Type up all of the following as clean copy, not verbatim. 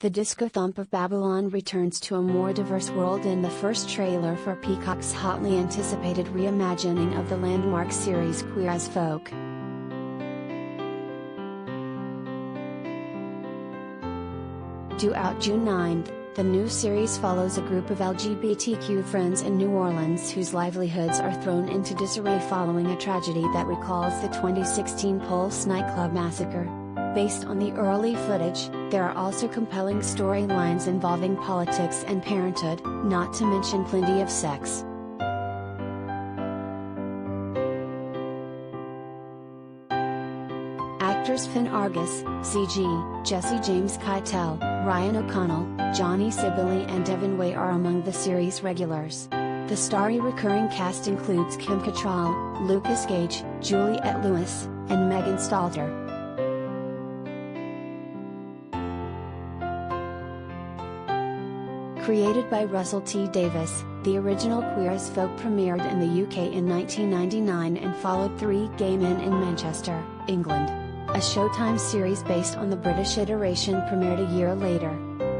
The disco thump of Babylon returns to a more diverse world in the first trailer for Peacock's hotly anticipated reimagining of the landmark series Queer as Folk. Due out June 9th, the new series follows a group of LGBTQ friends in New Orleans whose livelihoods are thrown into disarray following a tragedy that recalls the 2016 Pulse nightclub massacre. Based on the early footage, there are also compelling storylines involving politics and parenthood, not to mention plenty of sex. Actors Finn Argus, CG, Jesse James Keitel, Ryan O'Connell, Johnny Sibilly and Devin Way are among the series regulars. The starry recurring cast includes Kim Cattrall, Lucas Gage, Juliette Lewis, and Megan Stalter. Created by Russell T. Davis, the original Queer as Folk premiered in the UK in 1999 and followed Three Gay Men in Manchester, England. A Showtime series based on the British iteration premiered a year later.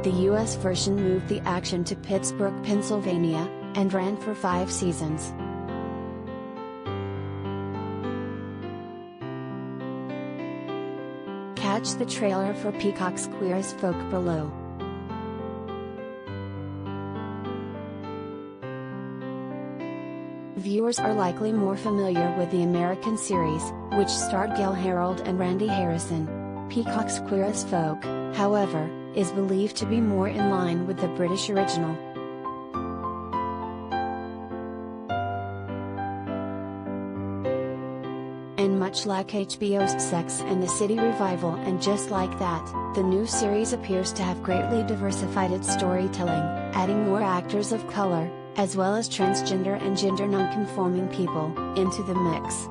The US version moved the action to Pittsburgh, Pennsylvania, and ran for 5 seasons. Catch the trailer for Peacock's Queer as Folk below. Viewers are likely more familiar with the American series, which starred Gail Harold and Randy Harrison. Peacock's Queer as Folk, however, is believed to be more in line with the British original. And much like HBO's Sex and the City revival and Just Like That, the new series appears to have greatly diversified its storytelling, adding more actors of color, as well as transgender and gender nonconforming people, into the mix.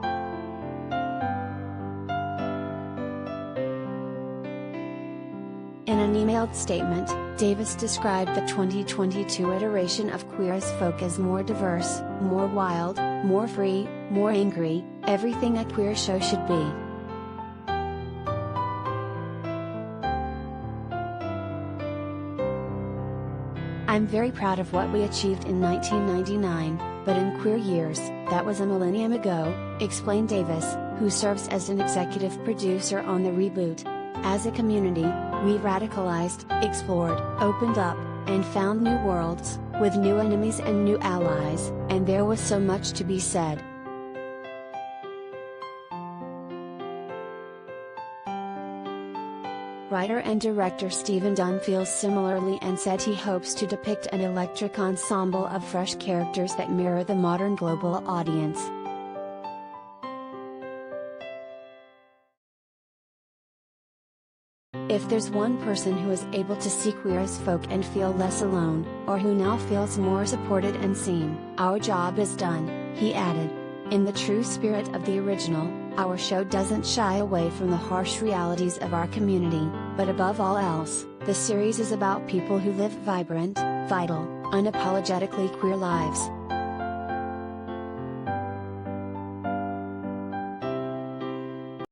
In an emailed statement, Davis described the 2022 iteration of Queer as Folk as more diverse, more wild, more free, more angry, everything a queer show should be. I'm very proud of what we achieved in 1999, but in queer years, that was a millennium ago, explained Davis, who serves as an executive producer on the reboot. As a community, we radicalized, explored, opened up, and found new worlds, with new enemies and new allies, and there was so much to be said. Writer and director Stephen Dunn feels similarly and said he hopes to depict an electric ensemble of fresh characters that mirror the modern global audience. If there's one person who is able to see Queer as Folk and feel less alone, or who now feels more supported and seen, our job is done, he added. In the true spirit of the original, our show doesn't shy away from the harsh realities of our community, but above all else, the series is about people who live vibrant, vital, unapologetically queer lives.